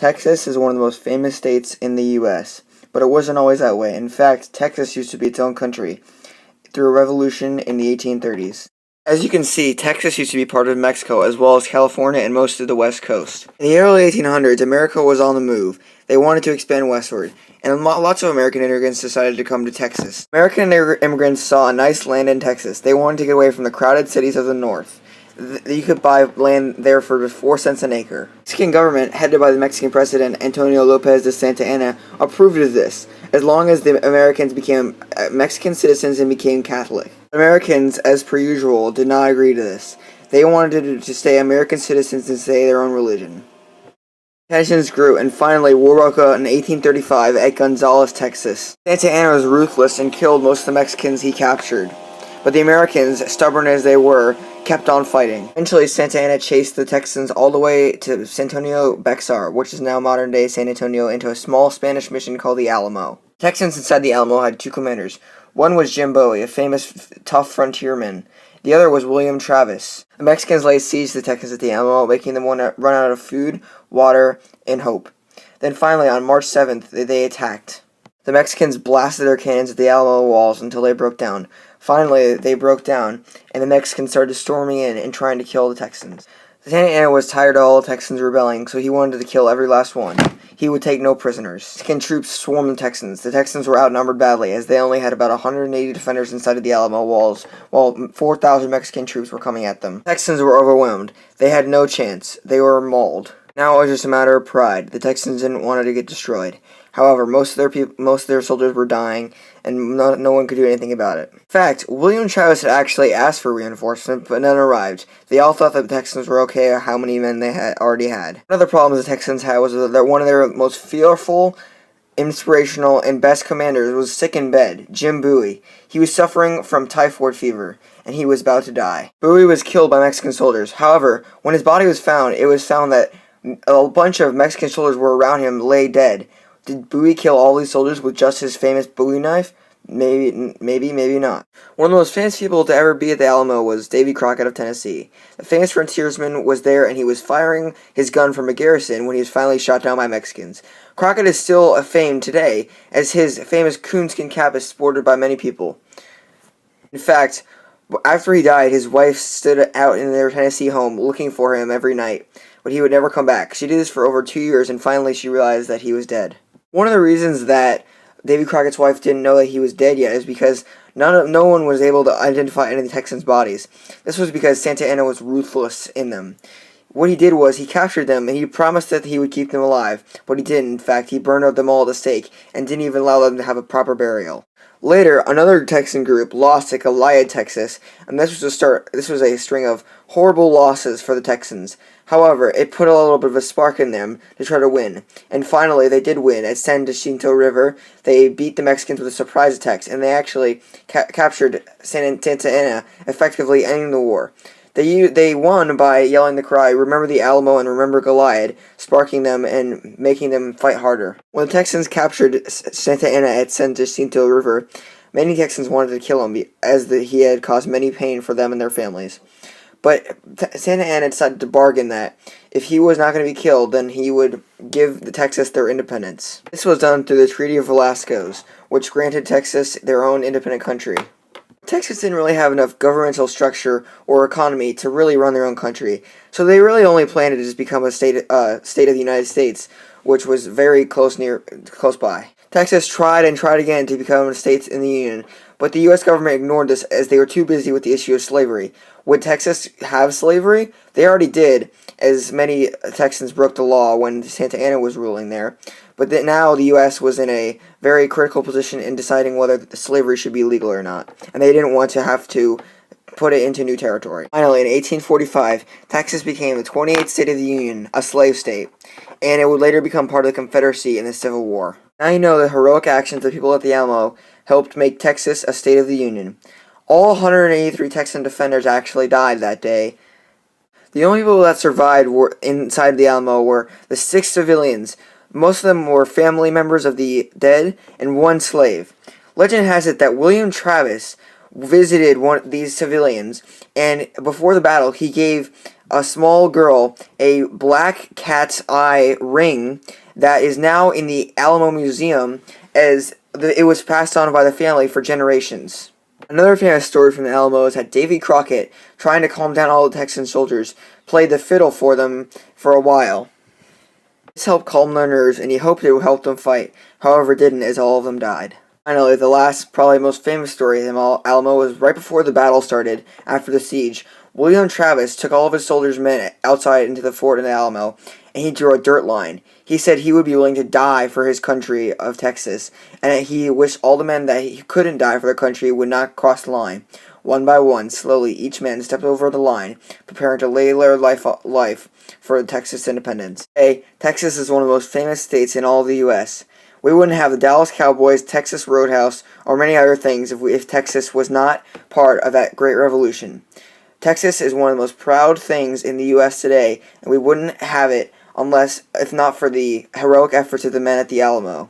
Texas is one of the most famous states in the U.S., but it wasn't always that way. In fact, Texas used to be its own country through a revolution in the 1830s. As you can see, Texas used to be part of Mexico as well as California and most of the West Coast. In the early 1800s, America was on the move. They wanted to expand westward, and lots of American immigrants decided to come to Texas. American immigrants saw a nice land in Texas. They wanted to get away from the crowded cities of the north. You could buy land there for just 4 cents an acre. The Mexican government, headed by the Mexican president Antonio Lopez de Santa Anna, approved of this, as long as the Americans became Mexican citizens and became Catholic. Americans, as per usual, did not agree to this. They wanted to stay American citizens and stay their own religion. Tensions grew, and finally war broke out in 1835 at Gonzales, Texas. Santa Anna was ruthless and killed most of the Mexicans he captured. But the Americans, stubborn as they were, kept on fighting. Eventually, Santa Anna chased the Texans all the way to San Antonio Bexar, which is now modern-day San Antonio, into a small Spanish mission called the Alamo. Texans inside the Alamo had 2 commanders. One was Jim Bowie, a famous tough frontierman. The other was William Travis. The Mexicans laid siege to the Texans at the Alamo, making them run out of food, water, and hope. Then finally, on March 7th, they attacked. The Mexicans blasted their cannons at the Alamo walls until they broke down. Finally, they broke down, and the Mexicans started storming in and trying to kill the Texans. Santa Anna was tired of all the Texans rebelling, so he wanted to kill every last one. He would take no prisoners. Mexican troops swarmed the Texans. The Texans were outnumbered badly, as they only had about 180 defenders inside of the Alamo walls, while 4,000 Mexican troops were coming at them. The Texans were overwhelmed. They had no chance. They were mauled. Now it was just a matter of pride. The Texans didn't want it to get destroyed. However, most of their soldiers were dying, and no one could do anything about it. In fact, William Travis had actually asked for reinforcement, but none arrived. They all thought that the Texans were okay how many men they had already had. One of the problems the Texans had was that one of their most fearful, inspirational, and best commanders was sick in bed, Jim Bowie. He was suffering from typhoid fever, and he was about to die. Bowie was killed by Mexican soldiers. However, when his body was found, it was found that a bunch of Mexican soldiers were around him, lay dead. Did Bowie kill all these soldiers with just his famous Bowie knife? Maybe not. One of the most famous people to ever be at the Alamo was Davy Crockett of Tennessee. The famous frontiersman was there, and he was firing his gun from a garrison when he was finally shot down by Mexicans. Crockett is still a fame today, as his famous coonskin cap is sported by many people. In fact, after he died, his wife stood out in their Tennessee home looking for him every night, but he would never come back. She did this for over 2 years, and finally she realized that he was dead. One of the reasons that Davy Crockett's wife didn't know that he was dead yet is because no one was able to identify any of the Texans' bodies. This was because Santa Anna was ruthless in them. What he did was he captured them, and he promised that he would keep them alive, but he didn't. In fact, he burned them all at the stake and didn't even allow them to have a proper burial. Later, another Texan group lost at Goliad, Texas, and this was a string of horrible losses for the Texans. However, it put a little bit of a spark in them to try to win. And finally, they did win at San Jacinto River. They beat the Mexicans with a surprise attack, and they actually captured Santa Anna, effectively ending the war. They won by yelling the cry, "Remember the Alamo and remember Goliad," sparking them and making them fight harder. When the Texans captured Santa Anna at San Jacinto River, many Texans wanted to kill him, as he had caused many pain for them and their families. But Santa Anna decided to bargain that if he was not going to be killed, then he would give the Texas their independence. This was done through the Treaty of Velasquez, which granted Texas their own independent country. Texas didn't really have enough governmental structure or economy to really run their own country, so they really only planned to just become a state of the United States, which was very close by. Texas tried and tried again to become a state in the Union, but the U.S. government ignored this as they were too busy with the issue of slavery. Would Texas have slavery? They already did, as many Texans broke the law when Santa Anna was ruling there. But now the U.S. was in a very critical position in deciding whether slavery should be legal or not, and they didn't want to have to put it into new territory. Finally, in 1845, Texas became the 28th state of the Union, a slave state, and it would later become part of the Confederacy in the Civil War. Now you know the heroic actions of people at the Alamo helped make Texas a state of the Union. All 183 Texan defenders actually died that day. The only people that survived were inside the Alamo were the 6 civilians. Most of them were family members of the dead and 1 slave. Legend has it that William Travis visited these civilians, and before the battle he gave a small girl a black cat's eye ring that is now in the Alamo Museum, as it was passed on by the family for generations. Another famous story from the Alamo is that Davy Crockett, trying to calm down all the Texan soldiers, played the fiddle for them for a while. This helped calm their nerves, and he hoped it would help them fight. However, it didn't, as all of them died. Finally, the last, probably most famous story of the Alamo was right before the battle started, after the siege. William Travis took all of his soldiers' men outside into the fort in the Alamo, and he drew a dirt line. He said he would be willing to die for his country of Texas, and that he wished all the men that he couldn't die for their country would not cross the line. One by one, slowly, each man stepped over the line, preparing to lay their life for Texas independence. Today, Texas is one of the most famous states in all of the U.S. We wouldn't have the Dallas Cowboys, Texas Roadhouse, or many other things if Texas was not part of that great revolution. Texas is one of the most proud things in the U.S. today, and we wouldn't have it if not for the heroic efforts of the men at the Alamo.